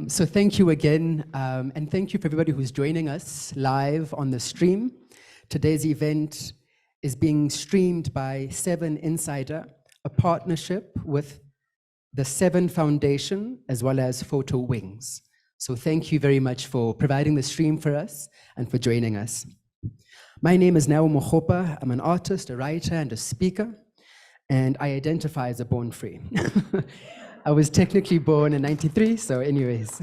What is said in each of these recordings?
So thank you again, and thank you for everybody who's joining us live on the stream. Today's event is being streamed by VII Insider, a partnership with the VII Foundation, as well as PhotoWings. So thank you very much for providing the stream for us and for joining us. My name is Nao Mogopa. I'm an artist, a writer, and a speaker, and I identify as a born free. I was technically born in '93, so anyways.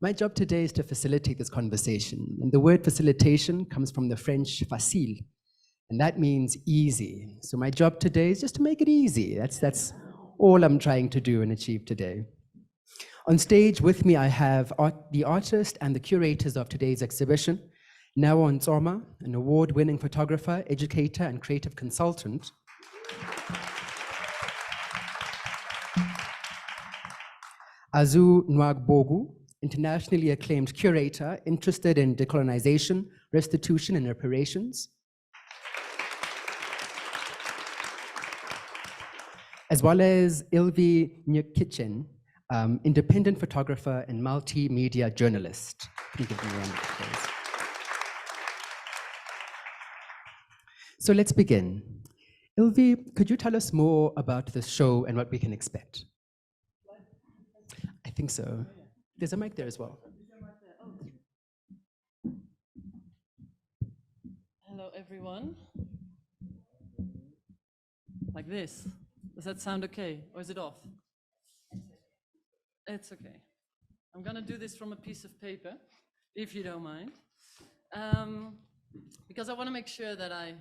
My job today is to facilitate this conversation. And the word facilitation comes from the French facile, and that means easy. So my job today is just to make it easy. That's all I'm trying to do and achieve today. On stage with me, I have the artist and the curators of today's exhibition, Nao Ntsoma, an award-winning photographer, educator, and creative consultant. Azu Nwagbogu, internationally acclaimed curator interested in decolonization, restitution, and reparations. As well as Ilvy Njiokiktjien, independent photographer and multimedia journalist. Can you give me a round of applause? So let's begin. Ilvy, could you tell us more about the show and what we can expect? I think so. There's a mic there as well. Hello, everyone. Like this. Does that sound okay, or is it off? It's okay. I'm gonna do this from a piece of paper, if you don't mind, because I want to make sure that I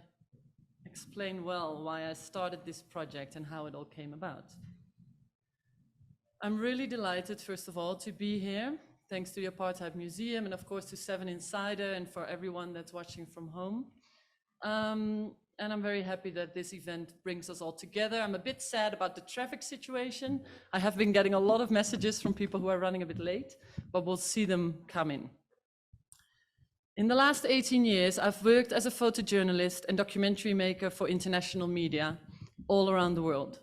explain well why I started this project and how it all came about. I'm really delighted, first of all, to be here, thanks to the Apartheid Museum and of course to VII Insider and for everyone that's watching from home. And I'm very happy that this event brings us all together. I'm a bit sad about the traffic situation. I have been getting a lot of messages from people who are running a bit late, but we'll see them come in. In the last 18 years, I've worked as a photojournalist and documentary maker for international media all around the world.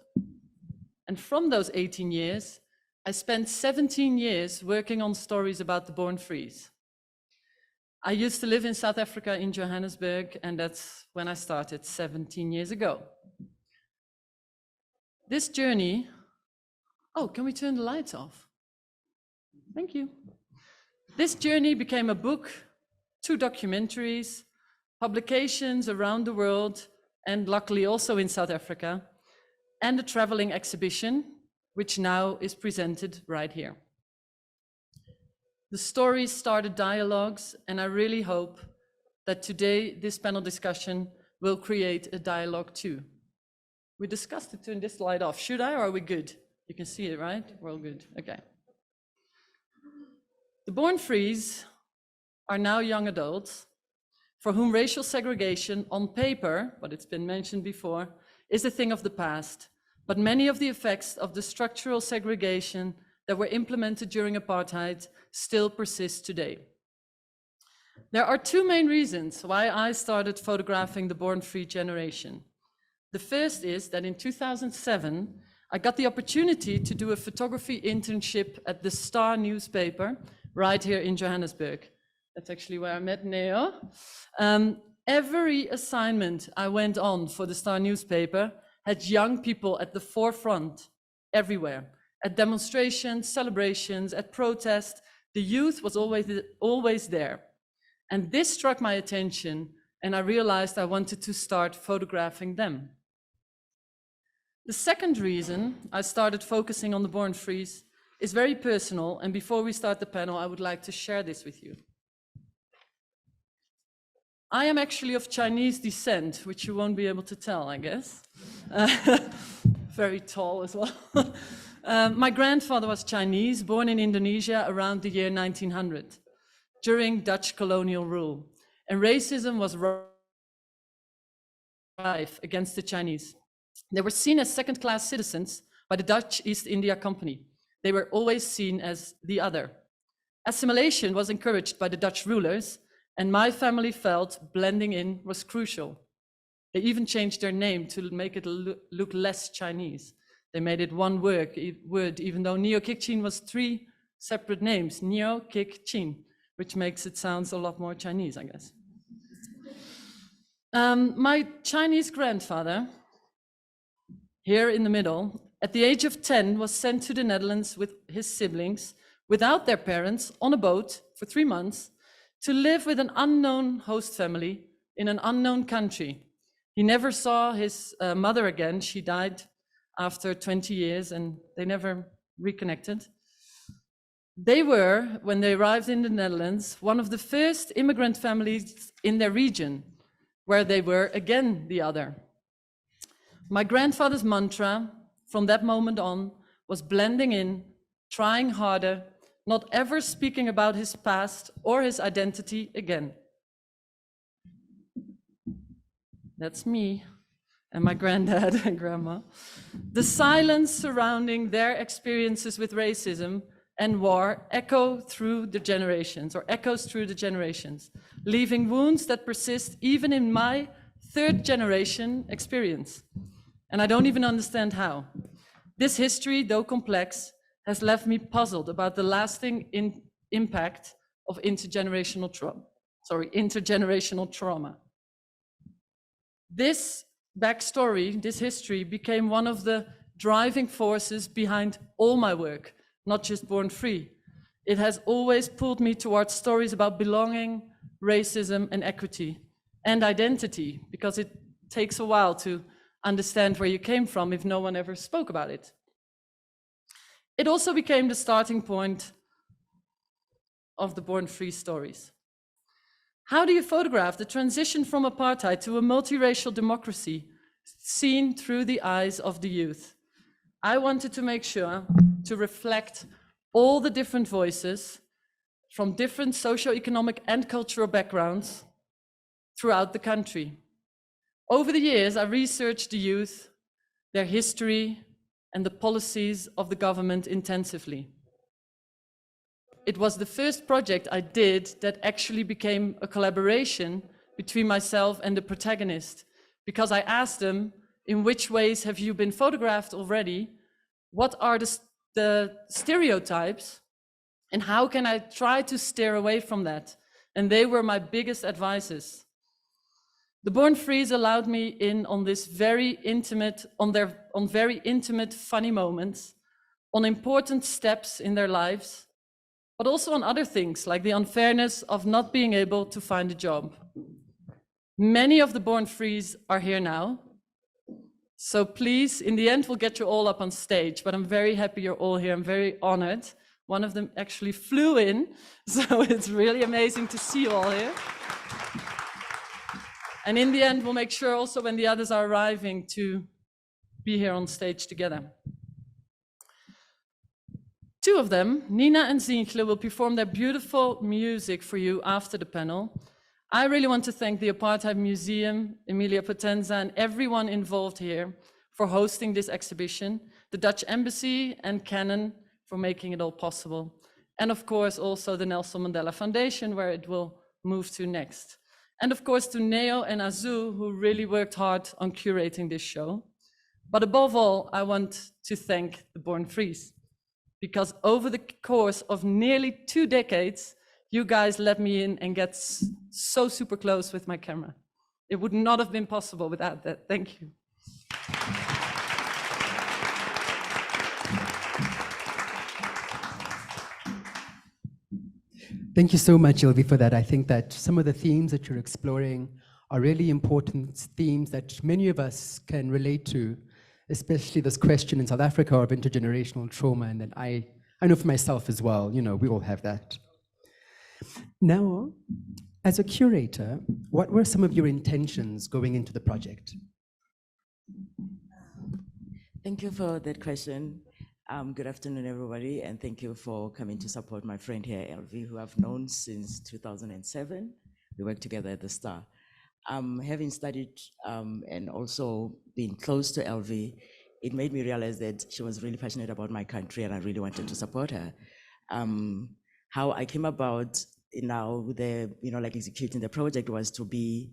And from those 18 years, I spent 17 years working on stories about the born frees. I used to live in South Africa, in Johannesburg, and that's when I started 17 years ago. This journey, oh, can we turn the lights off? Thank you. This journey became a book, 2 documentaries, publications around the world, and luckily also in South Africa, and a traveling exhibition, which now is presented right here. The stories started dialogues, and I really hope that today this panel discussion will create a dialogue too. We discussed to turn this light off. Should I, or are we good? You can see it, right? We're all good, okay. The born frees are now young adults for whom racial segregation on paper, but it's been mentioned before, is a thing of the past. But many of the effects of the structural segregation that were implemented during apartheid still persist today. There are 2 main reasons why I started photographing the born free generation. The first is that in 2007, I got the opportunity to do a photography internship at the Star newspaper right here in Johannesburg. That's actually where I met Neo. Every assignment I went on for the Star newspaper had young people at the forefront everywhere. At demonstrations, celebrations, at protests, the youth was always there. And this struck my attention, and I realized I wanted to start photographing them. The second reason I started focusing on the born frees is very personal, and before we start the panel, I would like to share this with you. I am actually of Chinese descent, which you won't be able to tell, I guess. Very tall as well. My grandfather was Chinese, born in Indonesia around the year 1900, during Dutch colonial rule. And racism was rife against the Chinese. They were seen as second-class citizens by the Dutch East India Company. They were always seen as the other. Assimilation was encouraged by the Dutch rulers, and my family felt blending in was crucial. They even changed their name to make it look less Chinese. They made it one word, even though Njiokiktjien was 3 separate names, Njiokiktjien, which makes it sound a lot more Chinese, I guess. My Chinese grandfather, here in the middle, at the age of 10, was sent to the Netherlands with his siblings, without their parents, on a boat for 3 months, to live with an unknown host family in an unknown country. He never saw his mother again. She died after 20 years and they never reconnected. They were, when they arrived in the Netherlands, one of the first immigrant families in their region, where they were again the other. My grandfather's mantra from that moment on was blending in, trying harder, not ever speaking about his past or his identity again. That's me and my granddad and grandma. The silence surrounding their experiences with racism and war echoes through the generations, leaving wounds that persist even in my 3rd generation experience. And I don't even understand how. This history, though complex, has left me puzzled about the lasting impact of intergenerational trauma. This backstory, this history, became one of the driving forces behind all my work, not just Born Free. It has always pulled me towards stories about belonging, racism, and equity, and identity, because it takes a while to understand where you came from if no one ever spoke about it. It also became the starting point of the Born Free stories. How do you photograph the transition from apartheid to a multiracial democracy seen through the eyes of the youth? I wanted to make sure to reflect all the different voices from different socioeconomic and cultural backgrounds throughout the country. Over the years, I researched the youth, their history, and the policies of the government intensively. It was the first project I did that actually became a collaboration between myself and the protagonist, because I asked them, in which ways have you been photographed already? What are the stereotypes? And how can I try to steer away from that? And they were my biggest advisors. The Born Frees allowed me in on this very intimate, on very intimate, funny moments, on important steps in their lives, but also on other things like the unfairness of not being able to find a job. Many of the Born Frees are here now. So please, in the end, we'll get you all up on stage, but I'm very happy you're all here. I'm very honored. One of them actually flew in, so it's really amazing to see you all here. And in the end, we'll make sure also when the others are arriving to be here on stage together. 2 of them, Nina and Zinhle, will perform their beautiful music for you after the panel. I really want to thank the Apartheid Museum, Emilia Potenza, and everyone involved here for hosting this exhibition, the Dutch Embassy and Canon for making it all possible, and of course also the Nelson Mandela Foundation, where it will move to next. And of course to Neo and Azu, who really worked hard on curating this show. But above all, I want to thank the Born Frees, because over the course of nearly 2 decades, you guys let me in and get so super close with my camera. It would not have been possible without that. Thank you. Thank you so much, Ilvy, for that. I think that some of the themes that you're exploring are really important themes that many of us can relate to, especially this question in South Africa of intergenerational trauma, and that I know for myself as well, you know, we all have that. Now, As a curator, what were some of your intentions going into the project? Thank you for that question. Good afternoon, everybody, and thank you for coming to support my friend here, Ilvy, who I've known since 2007. We worked together at the Star. Having studied and also being close to Ilvy, it made me realize that she was really passionate about my country and I really wanted to support her. How I came about now like executing the project was to be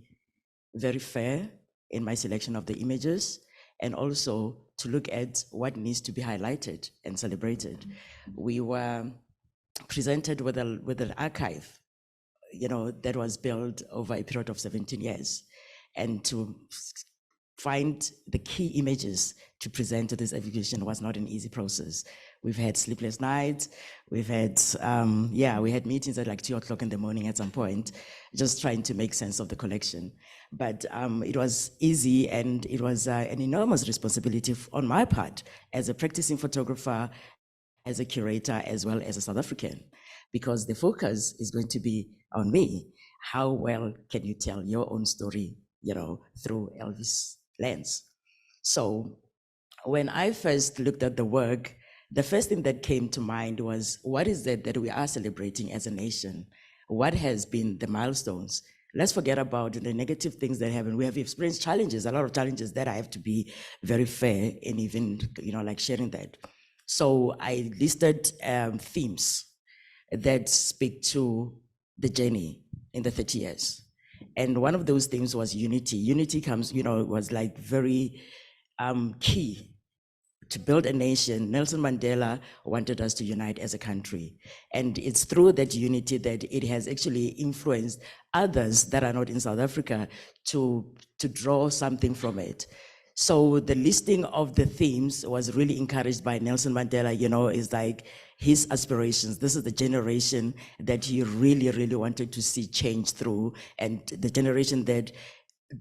very fair in my selection of the images and also to look at what needs to be highlighted and celebrated. We were presented with an archive, that was built over a period of 17 years. And to find the key images to present to this exhibition was not an easy process. We've had sleepless nights. We've had, we had meetings at like 2 o'clock in the morning at some point, just trying to make sense of the collection. But it was easy, and it was an enormous responsibility on my part as a practicing photographer, as a curator, as well as a South African, because the focus is going to be on me. How well can you tell your own story, through Elvis' lens? So when I first looked at the work, the first thing that came to mind was, what is it that we are celebrating as a nation? What has been the milestones? Let's forget about the negative things that happen. We have experienced challenges, a lot of challenges that I have to be very fair in even, like sharing that. So I listed themes that speak to the journey in the 30 years. And one of those themes was unity. Unity comes, was like very key to build a nation. Nelson Mandela wanted us to unite as a country. And it's through that unity that it has actually influenced others that are not in South Africa to draw something from it. So the listing of the themes was really encouraged by Nelson Mandela, is like his aspirations. This is the generation that he really, really wanted to see change through, and the generation that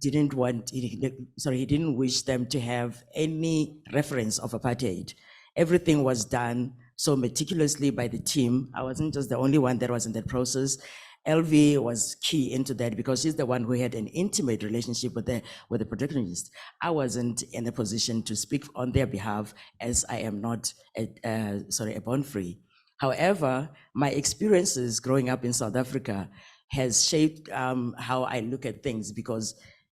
he didn't wish them to have any reference of apartheid. Everything was done so meticulously by the team. I wasn't just the only one that was in that process. Ilvy was key into that because she's the one who had an intimate relationship with the protagonist. I wasn't in a position to speak on their behalf, as I am not a born free. However, my experiences growing up in South Africa has shaped how I look at things, because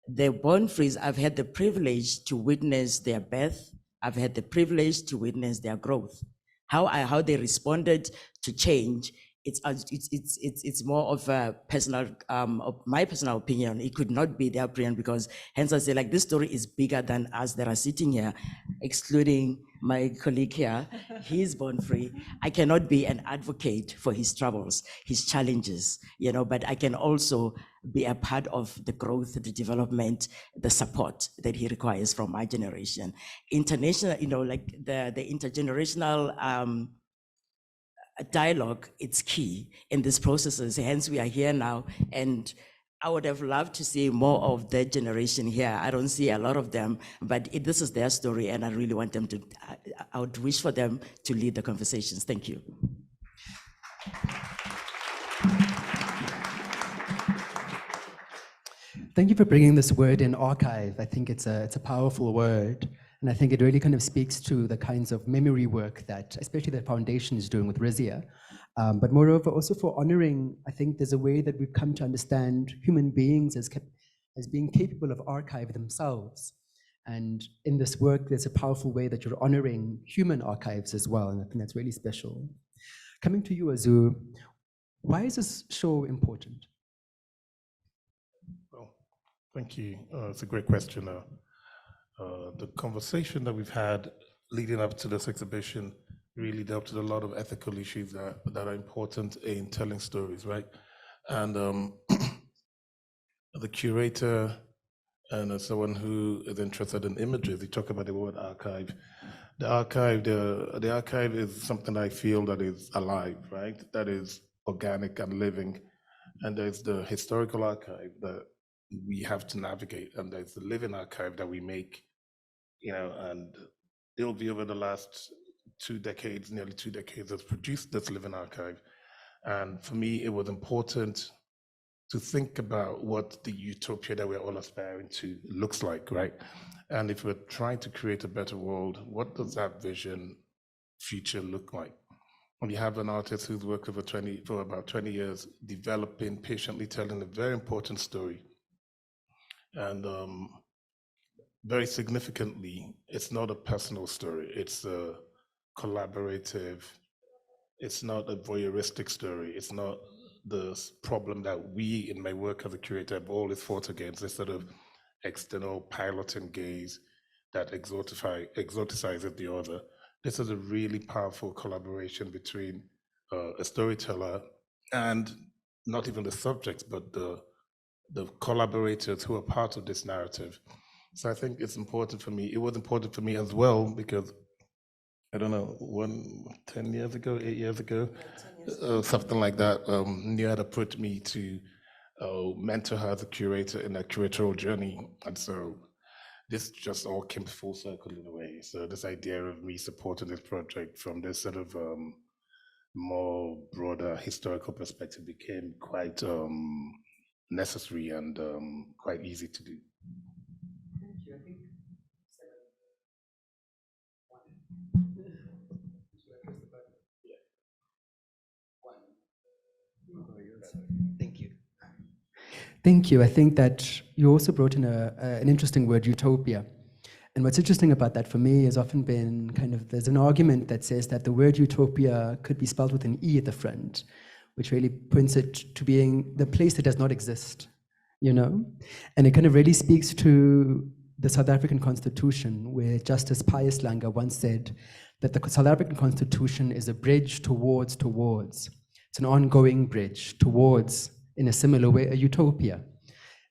the born frees, I've had the privilege to witness their birth. I've had the privilege to witness their growth. How they responded to change. It's more of a personal, of my personal opinion. It could not be their opinion, because hence I say, like, this story is bigger than us that are sitting here, excluding my colleague here. He's born free. I cannot be an advocate for his troubles, his challenges, but I can also be a part of the growth, the development, the support that he requires from my generation. International, like the intergenerational dialogue, it's key in these processes. Hence, we are here now, and I would have loved to see more of that generation here. I don't see a lot of them, but this is their story, and I really want them to, I would wish for them to lead the conversations. Thank you. Thank you for bringing this word in, archive. I think it's a powerful word. And I think it really kind of speaks to the kinds of memory work that, especially the foundation is doing with Rizia. But moreover, also for honoring, I think there's a way that we've come to understand human beings as being capable of archive themselves. And in this work, there's a powerful way that you're honoring human archives as well. And I think that's really special. Coming to you, Azu, why is this show important? Well, thank you. It's a great question. The conversation that we've had leading up to this exhibition really dealt with a lot of ethical issues that are important in telling stories, right? And the curator and as someone who is interested in images, you talk about the word archive. The archive is something I feel that is alive, right? That is organic and living. And there's the historical archive that we have to navigate, and there's the living archive that we make. And Ilvy over the last 2 decades, nearly 2 decades, has produced this living archive. And for me, it was important to think about what the utopia that we're all aspiring to looks like, right? And if we're trying to create a better world, what does that vision future look like? When you have an artist who's worked for about 20 years, developing, patiently telling a very important story. And very significantly, it's not a personal story, it's a collaborative, it's not a voyeuristic story, it's not the problem that we, in my work as a curator, have always fought against, this sort of external piloting gaze that exoticizes the other. This is a really powerful collaboration between a storyteller and not even the subjects, but the collaborators who are part of this narrative. So I think it's important for me. It was important for me as well because, I don't know, 10 years ago, 8 years ago, something like that, Nyada put me to mentor her as a curator in a curatorial journey. And so this just all came full circle in a way. So this idea of me supporting this project from this sort of more broader historical perspective became quite necessary and quite easy to do. Thank you. I think Thank you. Thank you. I think that you also brought in an interesting word, utopia. And what's interesting about that for me has often been there's an argument that says that the word utopia could be spelled with an E at the front, which really points it to being the place that does not exist, you know? And it kind of really speaks to the South African Constitution, where Justice Pius Langa once said that the South African Constitution is a bridge towards. It's an ongoing bridge towards, in a similar way, a utopia.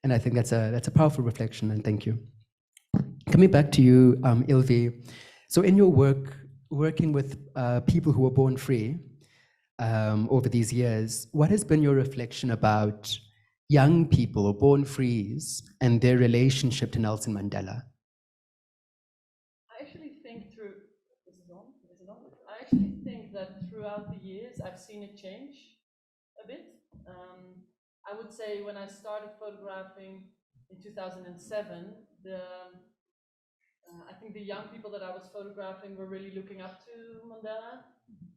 And I think that's a powerful reflection, and thank you. Coming back to you, Ilvy, so in your work, working with people who were born free over these years, what has been your reflection about young people or born frees and their relationship to Nelson Mandela? I actually think I actually think that throughout the years, I've seen it change a bit. I would say when I started photographing in 2007, I think the young people that I was photographing were really looking up to Mandela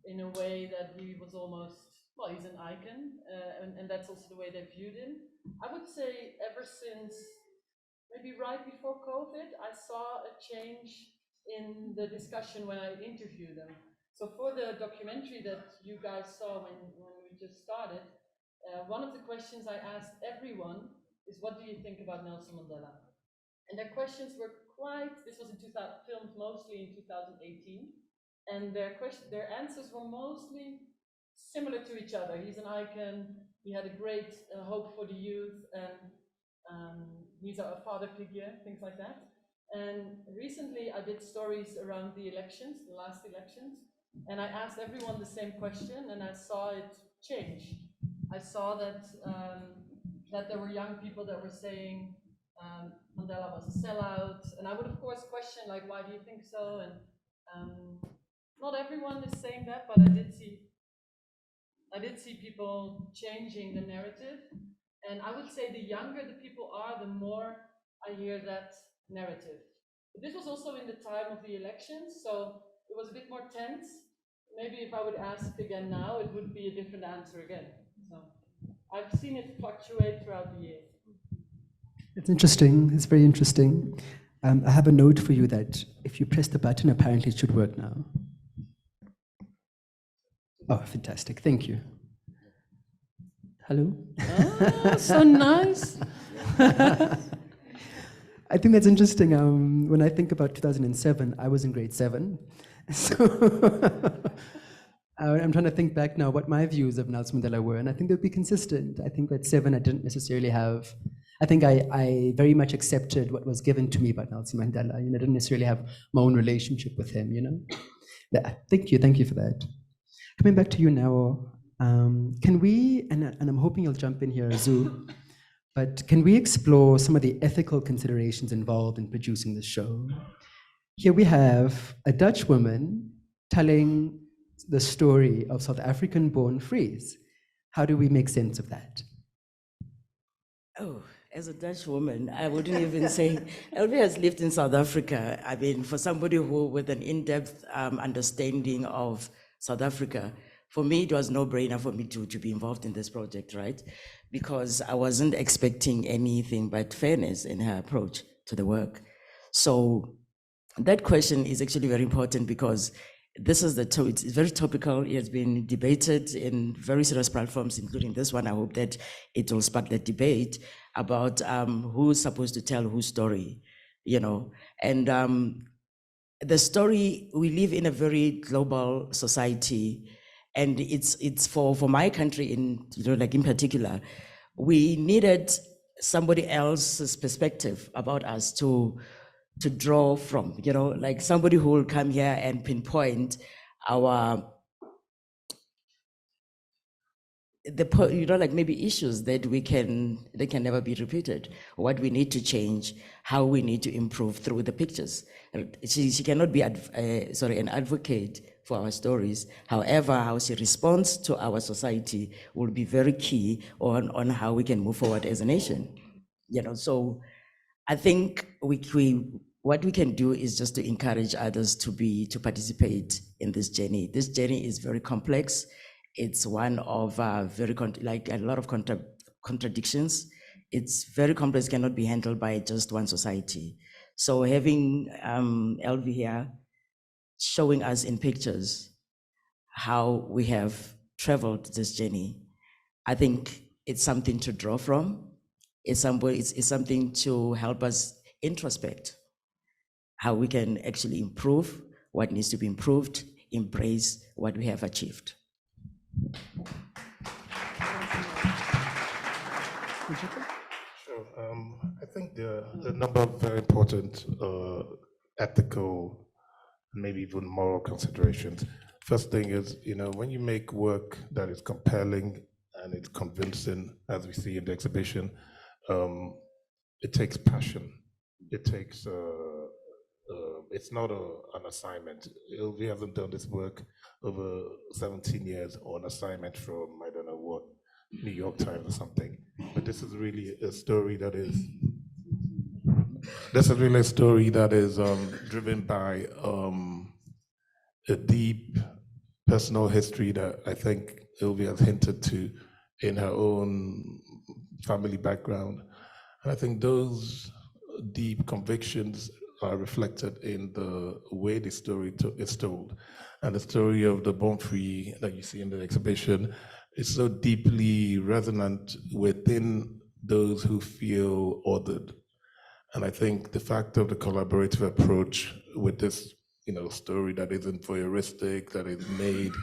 in a way that he was almost, well, he's an icon, and that's also the way they viewed him. I would say ever since maybe right before COVID, I saw a change in the discussion when I interviewed them. So for the documentary that you guys saw when we just started, one of the questions I asked everyone is, what do you think about Nelson Mandela? And their questions were this was filmed mostly in 2018, and their answers were mostly similar to each other. He's an icon, he had a great hope for the youth, and he's a father figure, things like that. And recently I did stories around the last elections, and I asked everyone the same question, and I saw it change. I saw that there were young people that were saying Mandela was a sellout, and I would of course question, like, why do you think so? And not everyone is saying that, but I did see people changing the narrative, and I would say the younger the people are, the more I hear that narrative. But this was also in the time of the elections, so it was a bit more tense. Maybe if I would ask again now, it would be a different answer again. So I've seen it fluctuate throughout the years. It's interesting. It's very interesting. I have a note for you that if you press the button, apparently it should work now. Oh, fantastic. Thank you. Hello? Oh, so nice. I think that's interesting. When I think about 2007, I was in grade 7. So I'm trying to think back now what my views of Nelson Mandela were, and I think they'll be consistent. I think at 7, I didn't necessarily have, I think I very much accepted what was given to me by Nelson Mandela. I didn't necessarily have my own relationship with him, Yeah, thank you for that. Coming back to you now, can we, and I'm hoping you'll jump in here, Zoo, but can we explore some of the ethical considerations involved in producing this show? Here we have a Dutch woman telling the story of South African-born frees. How do we make sense of that? As a Dutch woman, I wouldn't even say, Ilvy has lived in South Africa. I mean, for somebody who with an in-depth understanding of South Africa, for me, it was no-brainer for me to be involved in this project, right? Because I wasn't expecting anything but fairness in her approach to the work. So that question is actually very important because this is it's very topical. It has been debated in very serious platforms, including this one. I hope that it will spark that debate about who's supposed to tell whose story, you know. And the story, we live in a very global society, and it's for my country in, you know, like in particular, we needed somebody else's perspective about us to draw from, you know, like somebody who will come here and pinpoint our, you know, like maybe issues that they can never be repeated, what we need to change, how we need to improve through the pictures. She cannot be an advocate for our stories. However, how she responds to our society will be very key on how we can move forward as a nation. You know, so I think what we can do is just to encourage others to participate in this journey. This journey is very complex. It's one of like a lot of contradictions. It's very complex, cannot be handled by just one society. So having Ilvy here showing us in pictures how we have traveled this journey, I think it's something to draw from. It's something to help us introspect how we can actually improve what needs to be improved, embrace what we have achieved. Sure. I think there are a number of very important ethical, maybe even moral considerations. First thing is, you know, when you make work that is compelling and it's convincing, as we see in the exhibition, it takes passion. It takes, it's not an assignment. We haven't done this work over 17 years on assignment from, I don't know what, New York Times or something. But this is really a story that is, driven by a deep personal history that I think Ilvy has hinted to in her own family background. And I think those deep convictions are reflected in the way the story is told. And the story of the Born Free that you see in the exhibition is so deeply resonant within those who feel ordered. And I think the fact of the collaborative approach with this, you know, story that isn't voyeuristic, that is made,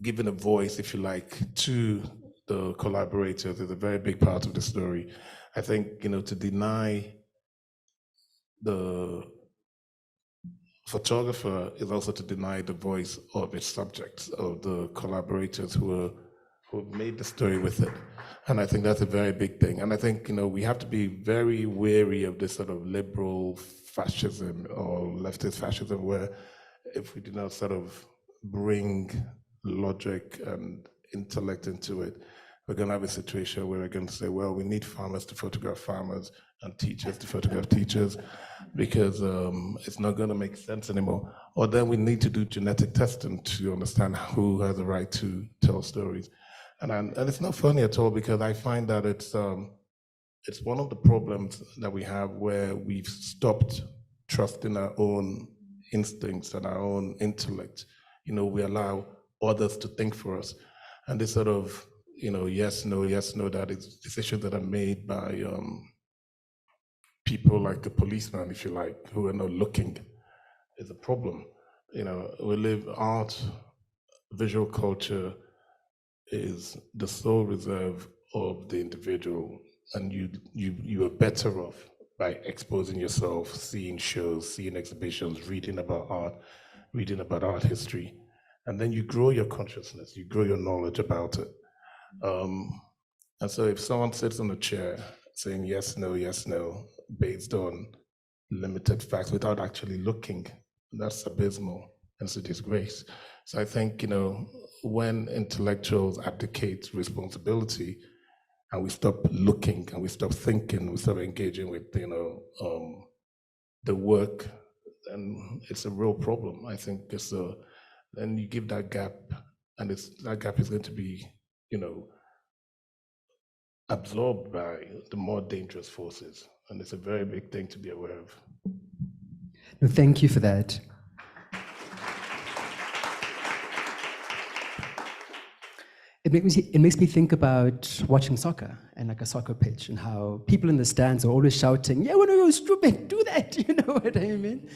given a voice, if you like, to the collaborators is a very big part of the story. I think, you know, to deny the photographer is also to deny the voice of its subjects, of the collaborators who made the story with it. And I think that's a very big thing. And I think, you know, we have to be very wary of this sort of liberal fascism or leftist fascism, where if we do not sort of bring logic and intellect into it, we're going to have a situation where we're going to say, well, we need farmers to photograph farmers and teachers to photograph teachers, because it's not going to make sense anymore. Or then we need to do genetic testing to understand who has the right to tell stories. And it's not funny at all, because I find that it's one of the problems that we have, where we've stopped trusting our own instincts and our own intellect. You know, we allow others to think for us. And this sort of, you know, yes, no, that is decisions that are made by people like the policeman, if you like, who are not looking, is a problem. You know, we live art, visual culture is the sole reserve of the individual, and you are better off by exposing yourself, seeing shows, seeing exhibitions, reading about art history, and then you grow your consciousness, you grow your knowledge about it. And so if someone sits on a chair saying yes, no, based on limited facts without actually looking, that's abysmal and it's a disgrace. So I think, you know, when intellectuals abdicate responsibility, and we stop looking, and we stop thinking, we stop engaging with, the work, and it's a real problem. I think then you give that gap, and that gap is going to be, absorbed by the more dangerous forces, and it's a very big thing to be aware of. No, thank you for that. It makes me think about watching soccer and like a soccer pitch, and how people in the stands are always shouting, "Yeah, well, no, you're stupid, do that," you know what I mean?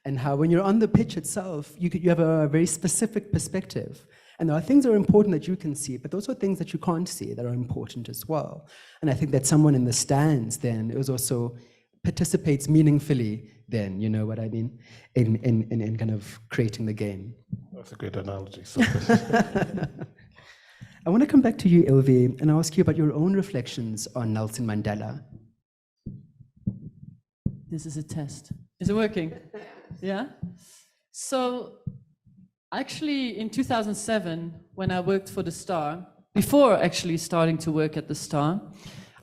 And how when you're on the pitch itself, you have a very specific perspective. And there are things that are important that you can see, but those are things that you can't see that are important as well. And I think that someone in the stands then also participates meaningfully then, you know what I mean, in kind of creating the game. That's a great analogy. I want to come back to you, Ilvy, and ask you about your own reflections on Nelson Mandela. This is a test. Is it working? Yeah? So, actually, in 2007, when I worked for the Star, before actually starting to work at the Star,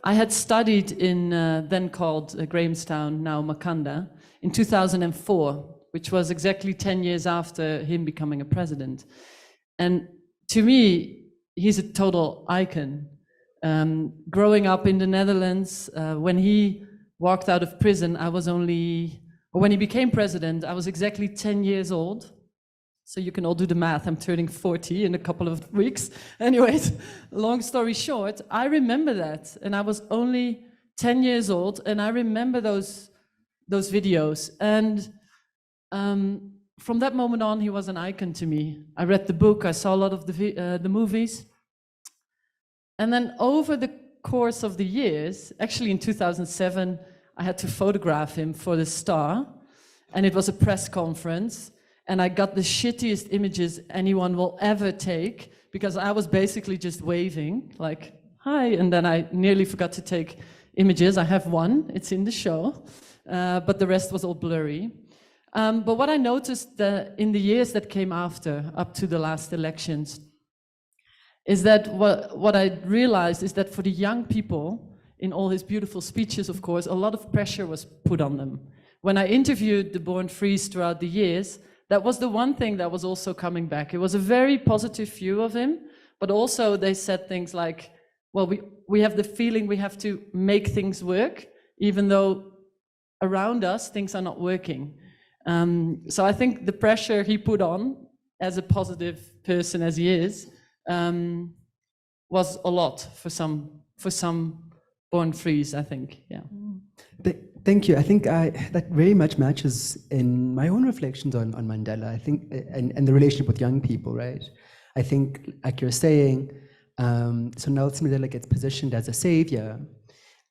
I had studied in then called Grahamstown, now Makanda, in 2004, which was exactly 10 years after him becoming a president. And to me, he's a total icon. Growing up in the Netherlands, when he walked out of prison, when he became president, I was exactly 10 years old. So you can all do the math. I'm turning 40 in a couple of weeks. Anyways, long story short, I remember that. And I was only 10 years old, and I remember those videos. And from that moment on, he was an icon to me. I read the book, I saw a lot of the movies. And then over the course of the years, actually in 2007, I had to photograph him for the Star. And it was a press conference. And I got the shittiest images anyone will ever take, because I was basically just waving, like, hi, and then I nearly forgot to take images. I have one, it's in the show, but the rest was all blurry. But what I noticed in the years that came after, up to the last elections, is that what I realized is that for the young people, in all his beautiful speeches, of course, a lot of pressure was put on them. When I interviewed the Born Frees throughout the years, that was the one thing that was also coming back. It was a very positive view of him, but also they said things like, well, we have the feeling we have to make things work, even though around us things are not working. So I think the pressure he put on, as a positive person as he is, was a lot for some Born Frees, I think, yeah. Thank you. I think that very much matches in my own reflections on Mandela, I think, and the relationship with young people, right? I think, like you're saying, so Nelson Mandela gets positioned as a savior,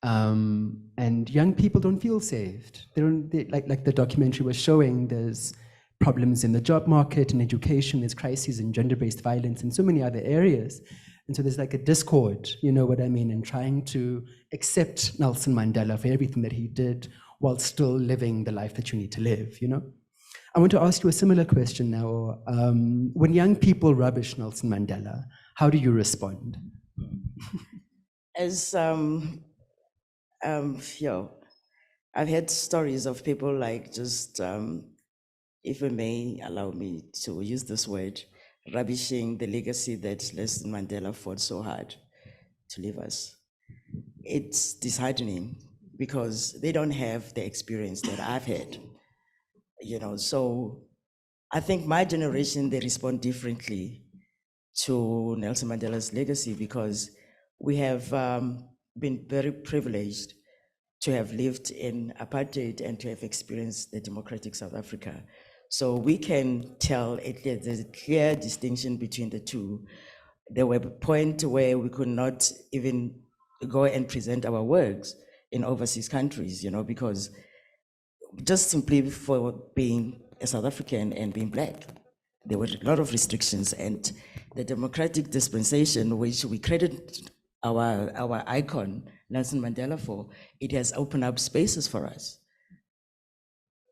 and young people don't feel saved. Like the documentary was showing, there's problems in the job market and education, there's crises in gender-based violence and so many other areas. And so there's like a discord, you know what I mean, in trying to accept Nelson Mandela for everything that he did while still living the life that you need to live, you know? I want to ask you a similar question now. When young people rubbish Nelson Mandela, how do you respond? As, I've had stories of people like just, if you may allow me to use this word, rubbishing the legacy that Nelson Mandela fought so hard to leave us. It's disheartening because they don't have the experience that I've had, you know. So I think my generation, they respond differently to Nelson Mandela's legacy because we have been very privileged to have lived in apartheid and to have experienced the democratic South Africa. So we can tell there's a clear distinction between the two. There were points where we could not even go and present our works in overseas countries, you know, because just simply for being a South African and being Black, there were a lot of restrictions, and the democratic dispensation, which we credit our icon, Nelson Mandela, for, it has opened up spaces for us.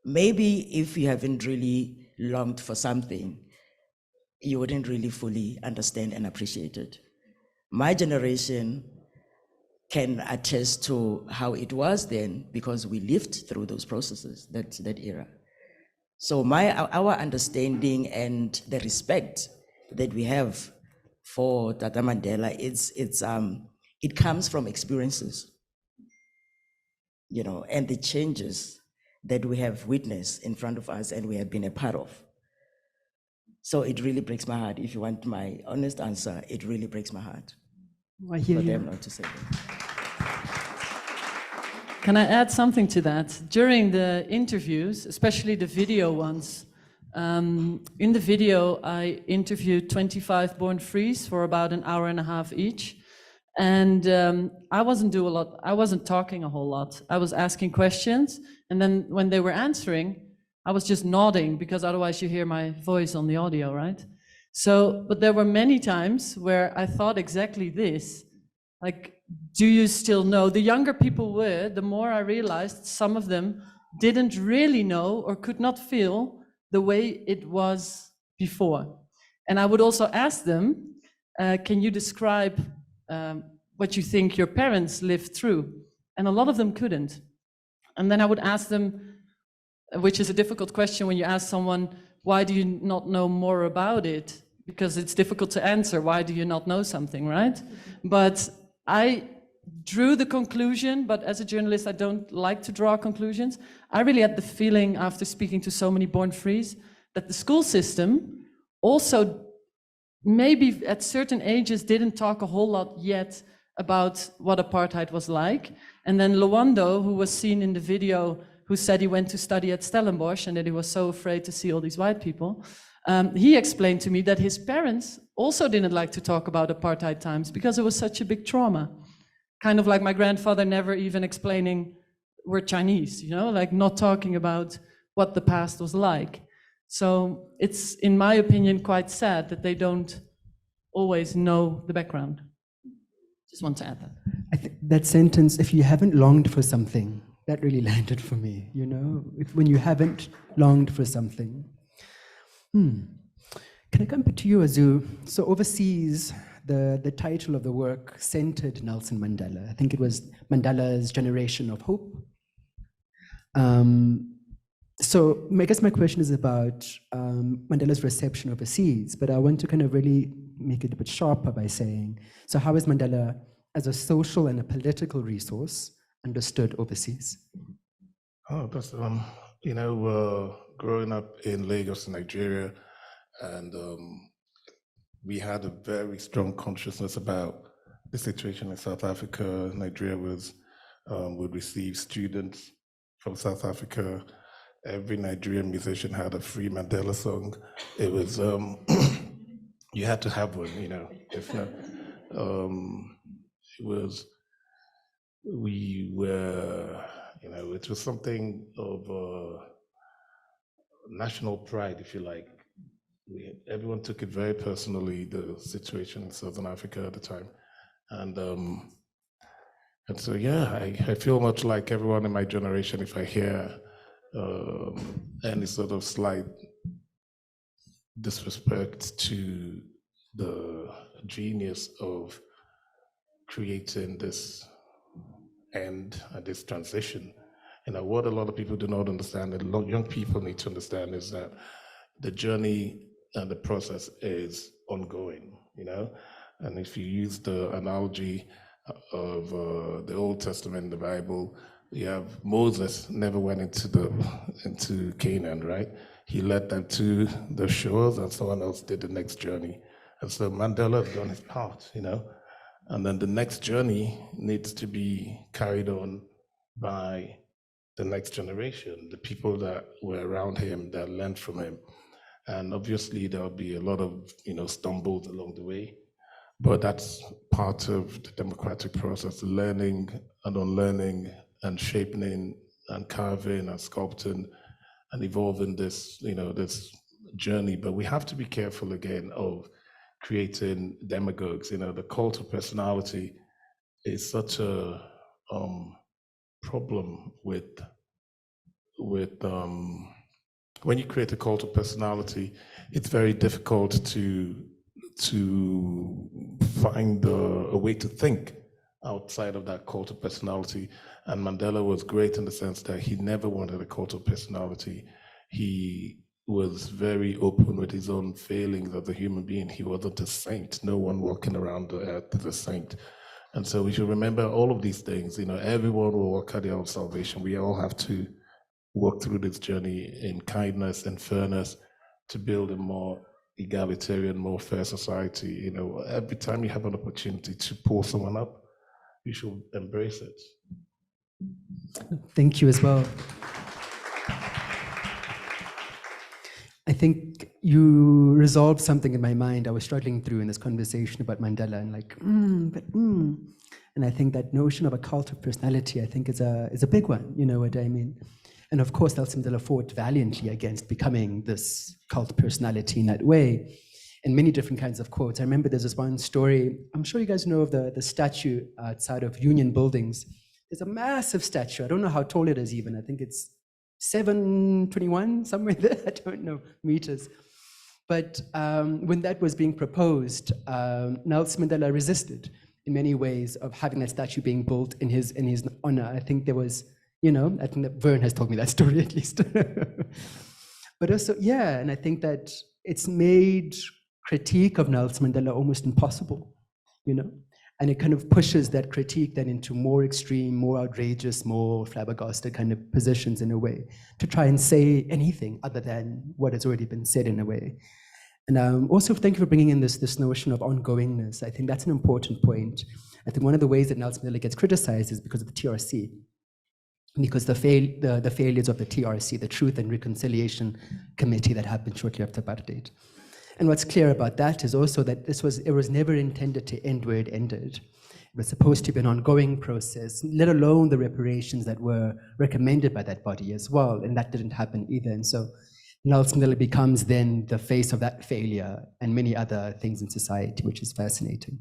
Maybe if you haven't really longed for something, you wouldn't really fully understand and appreciate it. My generation, can attest to how it was then, because we lived through those processes, that era. So our understanding and the respect that we have for Tata Mandela, it comes from experiences, you know, and the changes that we have witnessed in front of us and we have been a part of. So it really breaks my heart. If you want my honest answer, it really breaks my heart I hear for you. them not to say that. Can I add something to that? During the interviews, especially the video ones, in the video I interviewed 25 born frees for about an hour and a half each. And I wasn't talking a whole lot. I was asking questions, and then when they were answering, I was just nodding, because otherwise you hear my voice on the audio, right? So, but there were many times where I thought exactly this, like, do you still know? The younger people were, the more I realized some of them didn't really know or could not feel the way it was before. And I would also ask them, can you describe what you think your parents lived through? And a lot of them couldn't. And then I would ask them, which is a difficult question when you ask someone, why do you not know more about it? Because it's difficult to answer, why do you not know something, right? But I drew the conclusion, but as a journalist, I don't like to draw conclusions. I really had the feeling, after speaking to so many born frees, that the school system also maybe at certain ages didn't talk a whole lot yet about what apartheid was like. And then Lwando, who was seen in the video, who said he went to study at Stellenbosch and that he was so afraid to see all these white people, he explained to me that his parents also didn't like to talk about apartheid times because it was such a big trauma. Kind of like my grandfather never even explaining we're Chinese, you know, like not talking about what the past was like. So it's, in my opinion, quite sad that they don't always know the background. Just want to add that. I think that sentence, if you haven't longed for something, that really landed for me, you know, when you haven't longed for something. Can I come back to you, Azu? So overseas, the title of the work centered Nelson Mandela. I think it was Mandela's Generation of Hope. So I guess my question is about Mandela's reception overseas, but I want to kind of really make it a bit sharper by saying, so how is Mandela as a social and a political resource understood overseas? Oh, that's, you know, growing up in Lagos, Nigeria, and we had a very strong consciousness about the situation in South Africa. Nigeria would receive students from South Africa. Every Nigerian musician had a free Mandela song. It was, you had to have one, you know. If not, it was, we were, you know, it was something of national pride, if you like. Everyone took it very personally, the situation in Southern Africa at the time. And so, yeah, I feel much like everyone in my generation if I hear any sort of slight disrespect to the genius of creating this end and this transition. You know, what a lot of people do not understand, and young people need to understand, is that the journey and the process is ongoing, you know? And if you use the analogy of the Old Testament, the Bible, you have Moses never went into Canaan, right? He led them to the shores and someone else did the next journey. And so Mandela has done his part, you know? And then the next journey needs to be carried on by the next generation, the people that were around him, that learned from him. And obviously there'll be a lot of, you know, stumbles along the way, but that's part of the democratic process, learning and unlearning and shaping and carving and sculpting and evolving this, you know, this journey. But we have to be careful again of creating demagogues. You know, the cult of personality is such a problem with when you create a cult of personality, it's very difficult to find a way to think outside of that cult of personality. And Mandela was great in the sense that he never wanted a cult of personality. He was very open with his own failings as a human being. He wasn't a saint. No one walking around the earth is a saint. And so we should remember all of these things. Everyone will work out their own salvation. We all have to walk through this journey in kindness and fairness to build a more egalitarian, more fair society. Every time you have an opportunity to pull someone up, you should embrace it. Thank you as well. I think you resolved something in my mind I was struggling through in this conversation about Mandela, and and I think that notion of a cult of personality, I think, is a big one. You know what I mean? And of course, Nelson Mandela fought valiantly against becoming this cult personality in that way, in many different kinds of quotes. I remember there's this one story. I'm sure you guys know of the statue outside of Union Buildings. There's a massive statue. I don't know how tall it is even. I think it's 721, somewhere there, I don't know, meters. But when that was being proposed, Nelson Mandela resisted in many ways of having that statue being built in his honor. I think there was, I think that Vern has told me that story at least. But also, yeah, and I think that it's made critique of Nelson Mandela almost impossible, And it kind of pushes that critique then into more extreme, more outrageous, more flabbergasted kind of positions in a way, to try and say anything other than what has already been said in a way. And also thank you for bringing in this notion of ongoingness. I think that's an important point. I think one of the ways that Nelson Mandela gets criticized is because of the TRC, because the failures of the TRC, the Truth and Reconciliation Committee that happened shortly after apartheid. And what's clear about that is also that it was never intended to end where it ended. It was supposed to be an ongoing process, let alone the reparations that were recommended by that body as well, and that didn't happen either. And so Nelson Mandela becomes then the face of that failure and many other things in society, which is fascinating.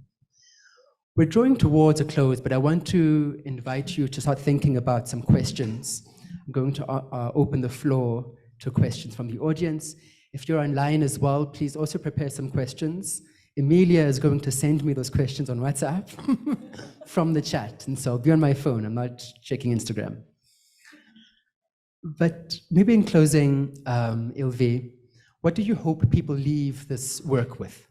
We're drawing towards a close, but I want to invite you to start thinking about some questions. I'm going to open the floor to questions from the audience. If you're online as well, please also prepare some questions. Emilia is going to send me those questions on WhatsApp from the chat, and so I'll be on my phone. I'm not checking Instagram. But maybe in closing, Ilvy, what do you hope people leave this work with?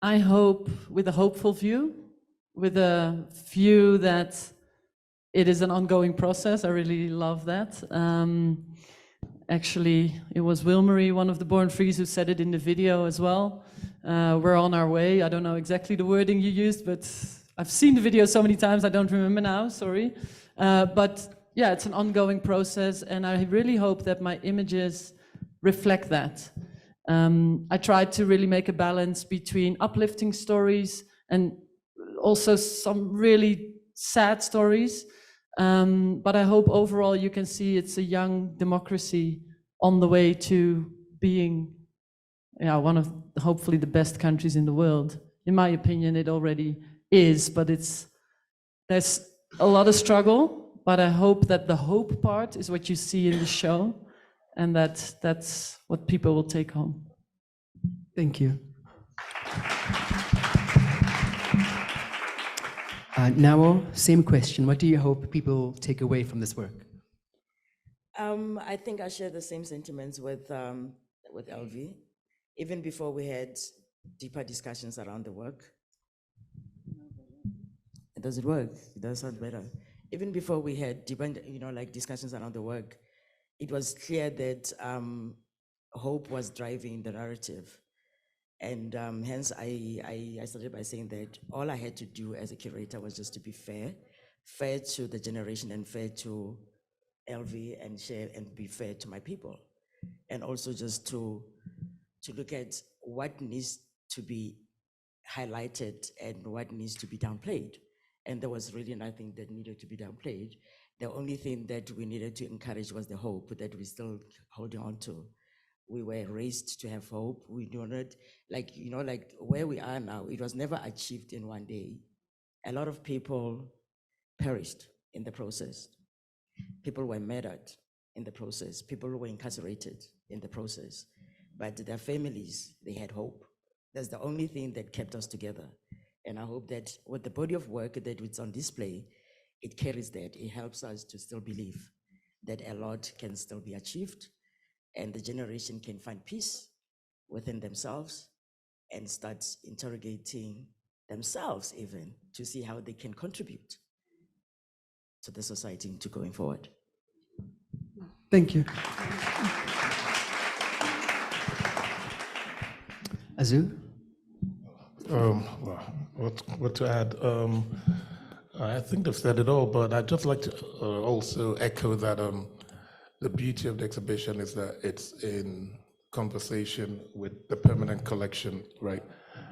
I hope with a hopeful view, with a view that it is an ongoing process. I really love that. Actually, it was Wilmarie, one of the Born Frees, who said it in the video as well. We're on our way. I don't know exactly the wording you used, but I've seen the video so many times, I don't remember now, sorry. But yeah, it's an ongoing process, and I really hope that my images reflect that. I tried to really make a balance between uplifting stories and also some really sad stories. But I hope overall you can see it's a young democracy on the way to being one of hopefully the best countries in the world. In my opinion, it already is, but there's a lot of struggle, but I hope that the hope part is what you see in the show, and that's what people will take home. Thank you. Now, same question. What do you hope people take away from this work? I think I share the same sentiments with Ilvy. Even before we had deeper discussions around the work. Does it work? It does sound better. Even before we had deeper, discussions around the work, it was clear that hope was driving the narrative. And hence I started by saying that all I had to do as a curator was just to be fair to the generation and fair to Ilvy, and share and be fair to my people. And also just to look at what needs to be highlighted and what needs to be downplayed. And there was really nothing that needed to be downplayed. The only thing that we needed to encourage was the hope that we're still holding on to. We were raised to have hope. We do not, like where we are now, it was never achieved in one day. A lot of people perished in the process. People were murdered in the process. People were incarcerated in the process. But their families, they had hope. That's the only thing that kept us together. And I hope that with the body of work that is on display, it carries that. It helps us to still believe that a lot can still be achieved and the generation can find peace within themselves and start interrogating themselves even to see how they can contribute to the society to going forward. Thank you. Azu? Well, what to add? I think they've said it all, but I'd just like to also echo that the beauty of the exhibition is that it's in conversation with the permanent collection, right?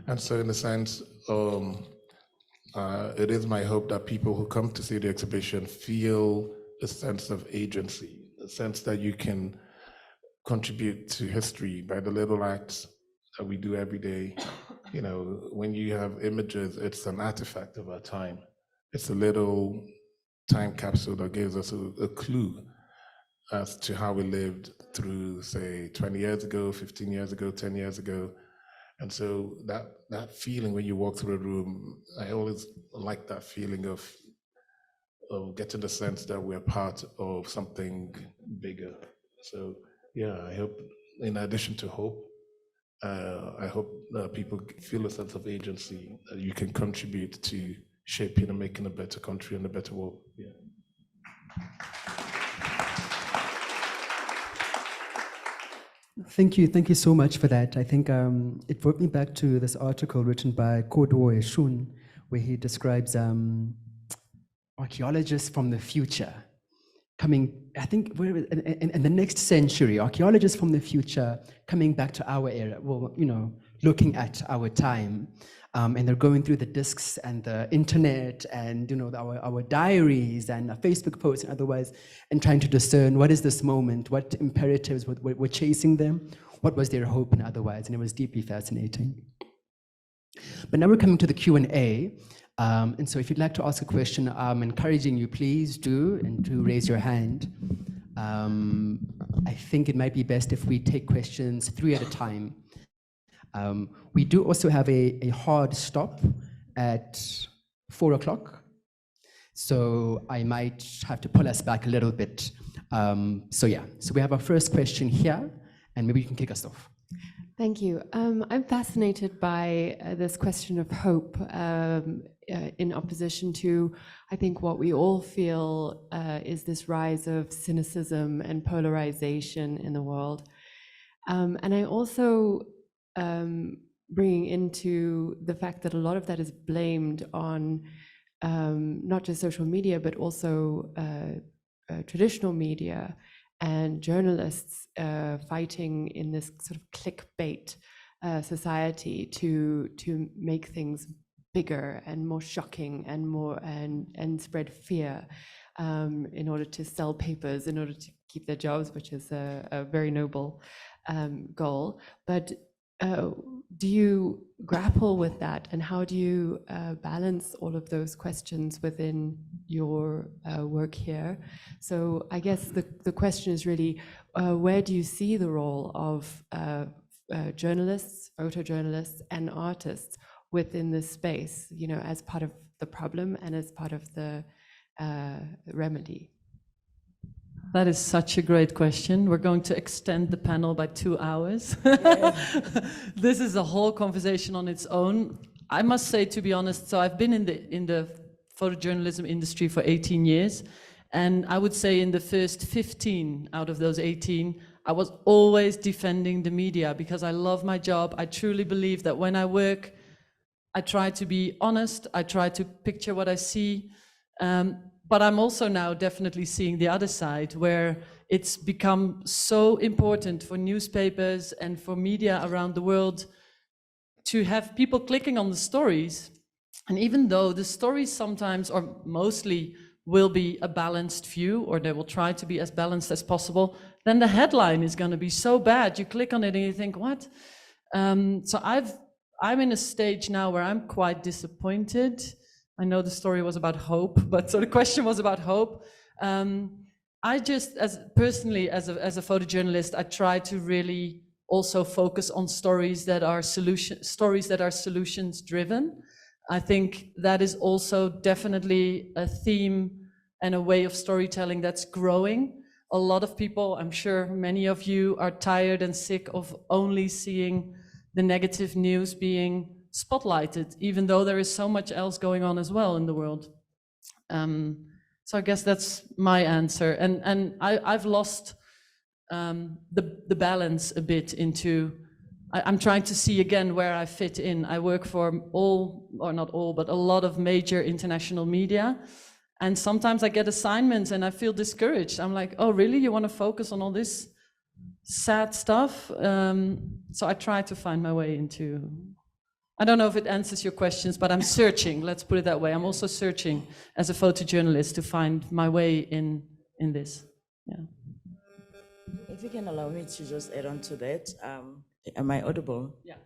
And so in a sense, it is my hope that people who come to see the exhibition feel a sense of agency, a sense that you can contribute to history by the little acts that we do every day. You know, when you have images, it's an artifact of our time. It's a little time capsule that gives us a clue as to how we lived through, say, 20 years ago, 15 years ago, 10 years ago. And so that feeling when you walk through a room, I always like that feeling of getting the sense that we're part of something bigger. So yeah, I hope, in addition to hope, I hope that people feel a sense of agency, that you can contribute to shaping and making a better country and a better world. Yeah. Thank you so much for that. I think it brought me back to this article written by Kodwo Eshun, where he describes archaeologists from the future coming, I think, in the next century, archaeologists from the future coming back to our era, well, you know, looking at our time, and they're going through the discs and the internet and, you know, our diaries and Facebook posts and otherwise, and trying to discern what is this moment, what imperatives were chasing them, what was their hope and otherwise, and it was deeply fascinating. But now we're coming to the Q&A. And so if you'd like to ask a question, I'm encouraging you, please do, and do raise your hand. I think it might be best if we take questions 3 at a time. We do also have a hard stop at 4 o'clock. So I might have to pull us back a little bit. So we have our first question here, and maybe you can kick us off. Thank you. I'm fascinated by this question of hope in opposition to, I think, what we all feel is this rise of cynicism and polarization in the world. And I also bringing into the fact that a lot of that is blamed on not just social media, but also traditional media and journalists fighting in this sort of clickbait society to make things bigger and more shocking and more and spread fear in order to sell papers, in order to keep their jobs, which is a very noble goal. But do you grapple with that, and how do you balance all of those questions within your work here? So I guess the question is really, where do you see the role of journalists, photojournalists, and artists within this space, you know, as part of the problem and as part of the remedy? That is such a great question. We're going to extend the panel by 2 hours. This is a whole conversation on its own. I must say, to be honest, so I've been in the photojournalism industry for 18 years, and I would say in the first 15 out of those 18, I was always defending the media because I love my job. I truly believe that when I work, I try to be honest, I try to picture what I see. But I'm also now definitely seeing the other side, where it's become so important for newspapers and for media around the world to have people clicking on the stories. And even though the stories sometimes, or mostly, will be a balanced view, or they will try to be as balanced as possible, then the headline is going to be so bad. You click on it and you think, what? So I'm in a stage now where I'm quite disappointed. I know the story was about hope, but so the question was about hope. I just, personally, as a photojournalist, I try to really also focus on stories that are solutions driven. I think that is also definitely a theme and a way of storytelling that's growing. A lot of people, I'm sure many of you are tired and sick of only seeing the negative news being spotlighted, even though there is so much else going on as well in the world. So I guess that's my answer. And I've lost the balance a bit into, I'm trying to see again where I fit in. I work for all, or not all, but a lot of major international media. And sometimes I get assignments and I feel discouraged. I'm like, oh, really? You want to focus on all this sad stuff? So I try to find my way into, I don't know if it answers your questions, but I'm searching, let's put it that way. I'm also searching as a photojournalist to find my way in this, yeah. If you can allow me to just add on to that, am I audible? Yeah.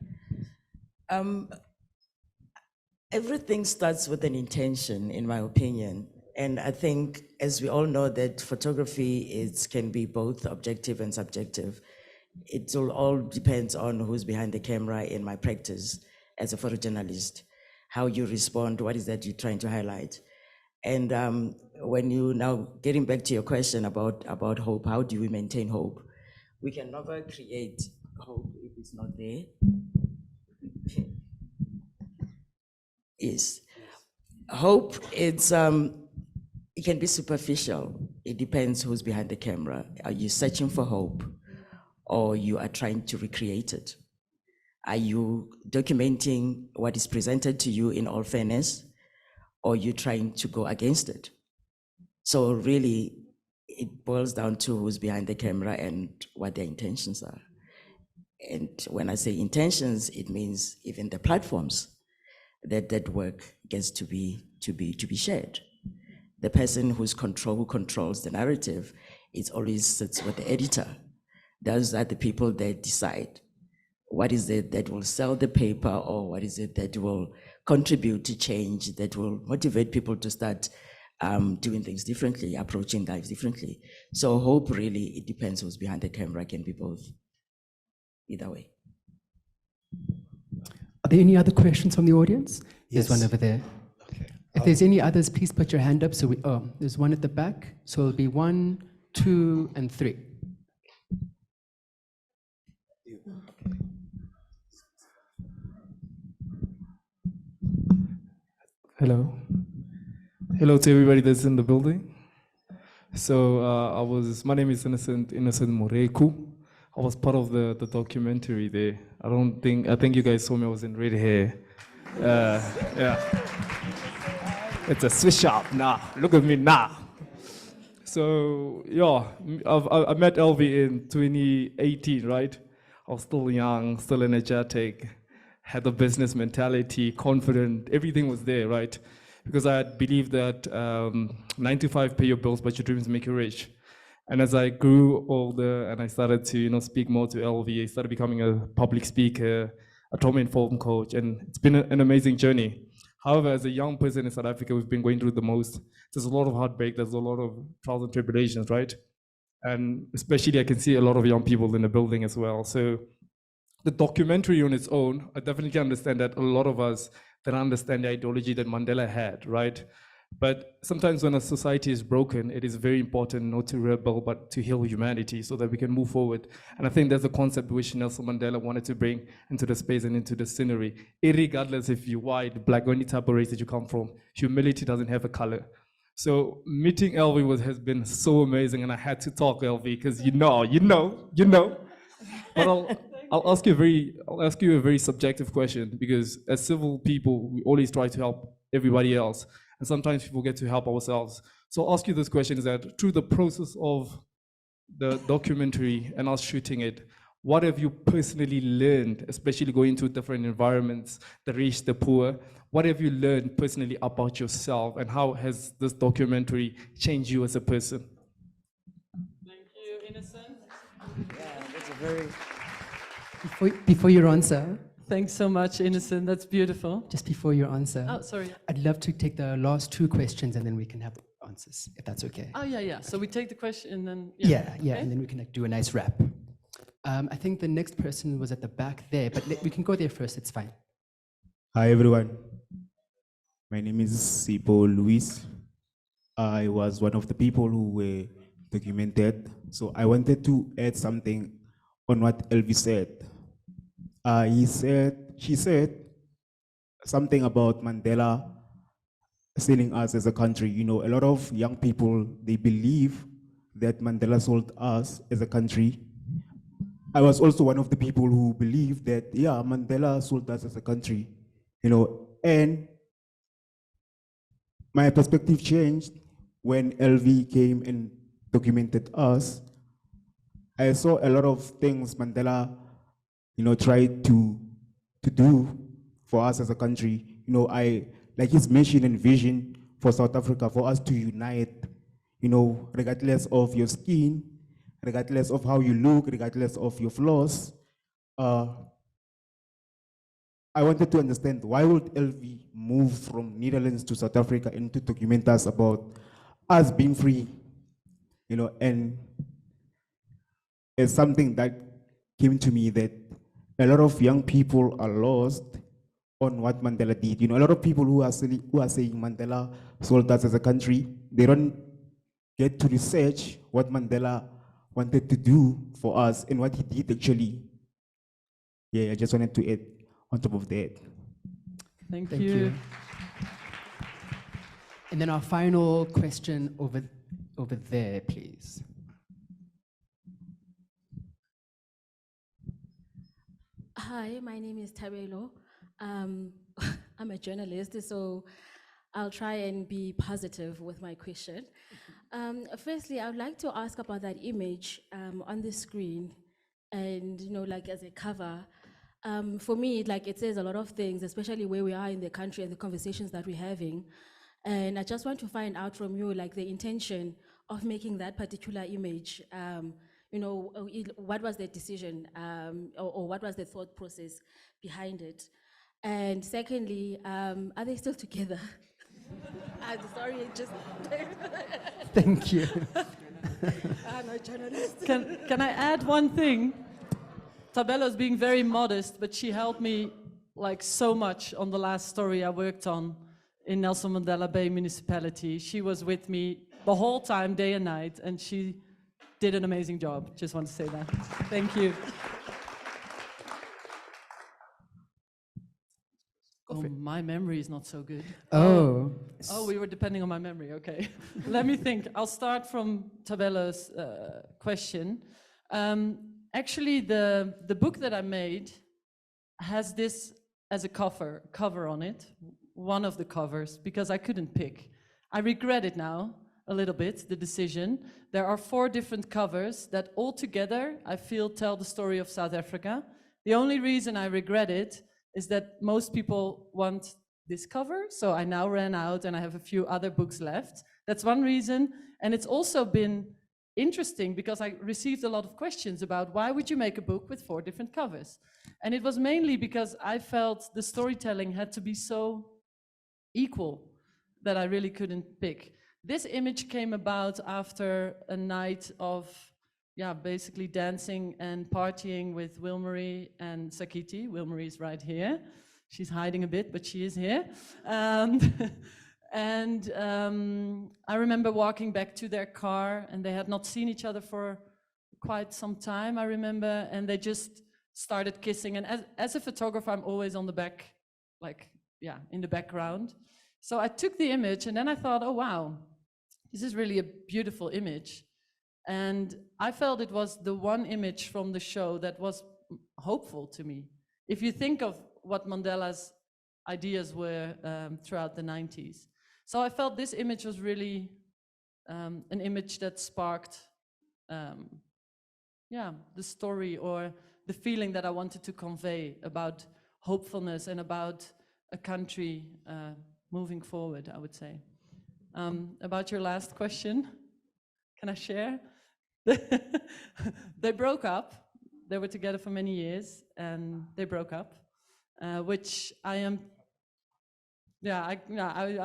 Everything starts with an intention, in my opinion. And I think, as we all know, that photography can be both objective and subjective. It all depends on who's behind the camera in my practice as a photojournalist, how you respond, what is that you're trying to highlight. And when you now getting back to your question about hope, how do we maintain hope? We can never create hope if it's not there. Yes. Hope, it can be superficial. It depends who's behind the camera. Are you searching for hope, or you are trying to recreate it? Are you documenting what is presented to you in all fairness, or are you trying to go against it? So really, it boils down to who's behind the camera and what their intentions are. And when I say intentions, it means even the platforms that work gets to be shared. The person who controls the narrative, it always sits with the editor. Those are the people that decide what is it that will sell the paper, or what is it that will contribute to change, that will motivate people to start doing things differently, approaching lives differently. So hope, really, it depends who's behind the camera. Can be both, either way. Are there any other questions from the audience? Yes. There's one over there. Okay. If there's any others, please put your hand up. So there's one at the back. So it'll be 1, 2, and 3. Hello. Hello to everybody that's in the building. So my name is Innocent Moreku. I was part of the documentary there. I think you guys saw me, I was in red hair. Yeah. It's a switch up now. Look at me now. So yeah, I met Ilvy in 2018, right? I was still young, still energetic, had the business mentality, confident, everything was there, right? Because I had believed that 9 to 5 pay your bills, but your dreams make you rich. And as I grew older and I started to speak more to Ilvy, I started becoming a public speaker, a trauma-informed coach, and it's been an amazing journey. However, as a young person in South Africa, we've been going through the most. There's a lot of heartbreak, there's a lot of trials and tribulations, right? And especially I can see a lot of young people in the building as well. So the documentary on its own, I definitely understand that a lot of us don't understand the ideology that Mandela had, right? But sometimes when a society is broken, it is very important not to rebel, but to heal humanity so that we can move forward. And I think that's the concept which Nelson Mandela wanted to bring into the space and into the scenery. Irregardless if you're white, black, or any type of race that you come from, humility doesn't have a color. So meeting Ilvy has been so amazing, and I had to talk, Ilvy, because you know. But I'll ask you a very subjective question, because as civil people, we always try to help everybody else. And sometimes we forget to help ourselves. So I'll ask you this question, is that through the process of the documentary and us shooting it, what have you personally learned, especially going to different environments, the rich, the poor? What have you learned personally about yourself, and how has this documentary changed you as a person? Thank you, Innocent. Yeah, that's a very... Before your answer, Thanks so much, Innocent. That's beautiful. just before your answer, Oh, sorry. I'd love to take the last 2 questions and then we can have answers, if that's okay. Oh, yeah. So we take the question and then... Yeah, Okay. and then we can do a nice wrap. I think the next person was at the back there, but we can go there first, it's fine. Hi everyone. My name is Sipo Luis. I was one of the people who were documented. So I wanted to add something on what Ilvy said. She said something about Mandela selling us as a country. You know, a lot of young people, they believe that Mandela sold us as a country. I was also one of the people who believed that, yeah, Mandela sold us as a country, you know, and my perspective changed when LV came and documented us. I saw a lot of things Mandela, you know, tried to do for us as a country. You know, like his mission and vision for South Africa, for us to unite, you know, regardless of your skin, regardless of how you look, regardless of your flaws. I wanted to understand, why would LV move from Netherlands to South Africa and to document us about us being free, you know, and it's something that came to me that a lot of young people are lost on what Mandela did. You know, a lot of people who are saying Mandela sold us as a country, they don't get to research what Mandela wanted to do for us and what he did actually. Yeah, I just wanted to add on top of that. Thank Thank you. you. And then our final question over there, please. Hi, my name is Tabelo. I'm a journalist, so I'll try and be positive with my question. Firstly, I would like to ask about that image on the screen, and like as a cover. For me, like it says a lot of things, especially where we are in the country and the conversations that we're having. And I just want to find out from you, like the intention of making that particular image. What was the decision or what was the thought process behind it? And secondly, are they still together? I'm sorry, just. Thank you. I'm a journalist. Can I add one thing? Tabella's being very modest, but she helped me like so much on the last story I worked on in Nelson Mandela Bay Municipality. She was with me the whole time, day and night, and she did an amazing job. Just want to say that. Thank you. Oh, my memory is not so good. Oh. Oh, we were depending on my memory, okay. Let me think. I'll start from Tabella's question. Actually, the book that I made has this as a cover on it, one of the covers, because I couldn't pick. I regret it now a little bit, the decision. There are 4 different covers that all together, I feel, tell the story of South Africa. The only reason I regret it is that most people want this cover, so I now ran out and I have a few other books left. That's one reason, and it's also been interesting because I received a lot of questions about why would you make a book with 4 different covers? And it was mainly because I felt the storytelling had to be so equal that I really couldn't pick. This image came about after a night of basically dancing and partying with Wilmarie and Sakiti. Wilmarie is right here. She's hiding a bit, but she is here. And I remember walking back to their car, and they had not seen each other for quite some time, I remember, and they just started kissing. And as a photographer, I'm always on the back, in the background. So I took the image, and then I thought, oh wow, this is really a beautiful image. And I felt it was the one image from the show that was hopeful to me. If you think of what Mandela's ideas were throughout the 90s. So I felt this image was really an image that sparked the story or the feeling that I wanted to convey about hopefulness and about a country moving forward, I would say. About your last question, can I share? They broke up. They were together for many years, and they broke up, which I am. I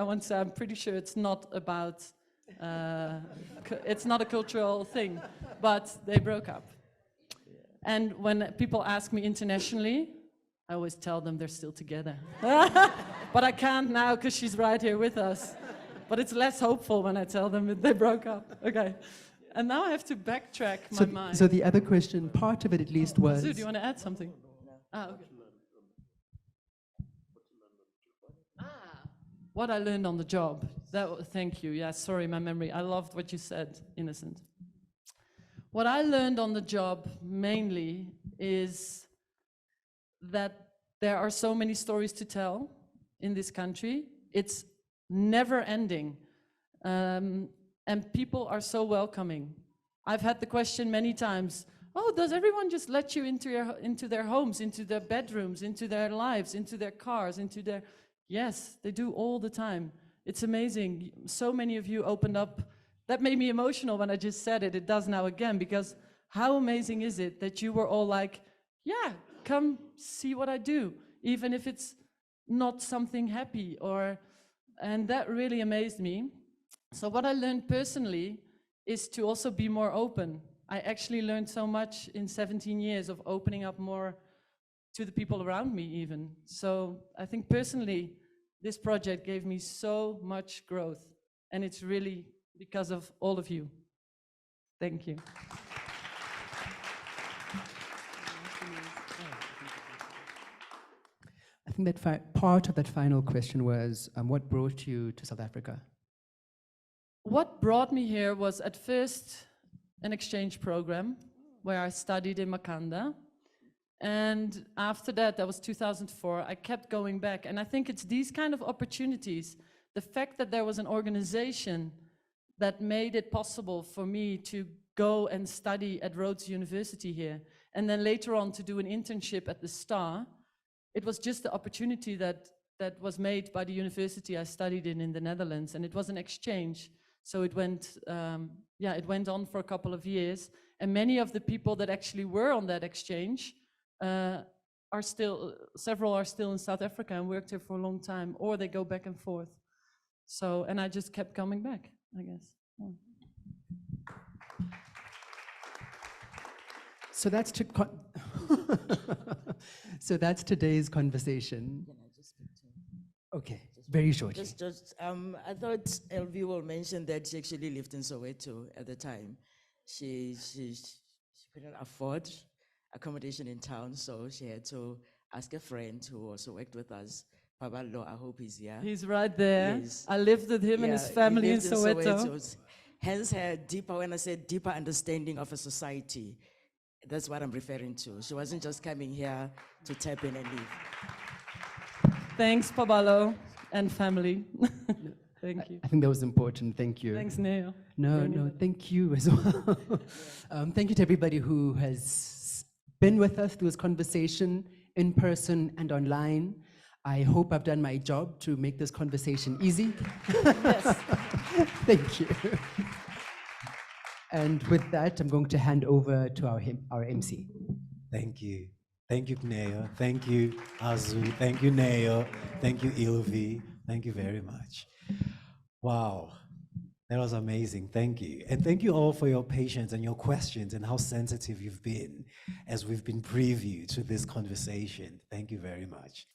want to say I'm pretty sure it's not about. It's not a cultural thing, but they broke up. And when people ask me internationally, I always tell them they're still together. But I can't now because she's right here with us. But it's less hopeful when I tell them that they broke up. Okay. And now I have to backtrack my mind. So the other question, part of it at least was... Sue, do you want to add something? Ah, okay. What I learned on the job. Thank you. Yeah, sorry, my memory. I loved what you said, Innocent. What I learned on the job mainly is that there are so many stories to tell in this country. It's never ending. And people are so welcoming. I've had the question many times, oh, does everyone just let you into their homes, into their bedrooms, into their lives, into their cars, into their... Yes, they do all the time. It's amazing. So many of you opened up. That made me emotional when I just said it. It does now again, because how amazing is it that you were all like, yeah, come see what I do, even if it's not something happy, and that really amazed me. So what I learned personally is to also be more open. I actually learned so much in 17 years of opening up more to the people around me even. So I think personally, this project gave me so much growth, and it's really because of all of you. Thank you. I think that part of that final question was, what brought you to South Africa? What brought me here was at first an exchange program where I studied in Makanda. And after that, that was 2004, I kept going back. And I think it's these kind of opportunities, the fact that there was an organization that made it possible for me to go and study at Rhodes University here, and then later on to do an internship at the Star. It was just the opportunity that was made by the university I studied in the Netherlands, and it was an exchange. So it went, it went on for a couple of years, and many of the people that actually were on that exchange several are still in South Africa and worked here for a long time, or they go back and forth. So, and I just kept coming back, I guess. Yeah. So that's so that's today's conversation. Can I just speak to Okay, very short. I thought Ilvy will mention that she actually lived in Soweto at the time. She couldn't afford accommodation in town, so she had to ask a friend who also worked with us, Pabalo, I hope he's here. He's right there. Yes. I lived with him and his family in Soweto. Hence her deeper, when I said deeper understanding of a society, that's what I'm referring to. She wasn't just coming here to tap in and leave. Thanks, Pabalo and family. Thank you. I think that was important. Thank you. Thanks, Neo. No, thank you as well. Thank you to everybody who has been with us through this conversation in person and online. I hope I've done my job to make this conversation easy. Yes. Thank you. And with that, I'm going to hand over to our MC. Thank you. Thank you, Kneo. Thank you, Azu. Thank you, Neo. Thank you, Ilvy. Thank you very much. Wow, that was amazing. Thank you. And thank you all for your patience and your questions and how sensitive you've been as we've been preview to this conversation. Thank you very much.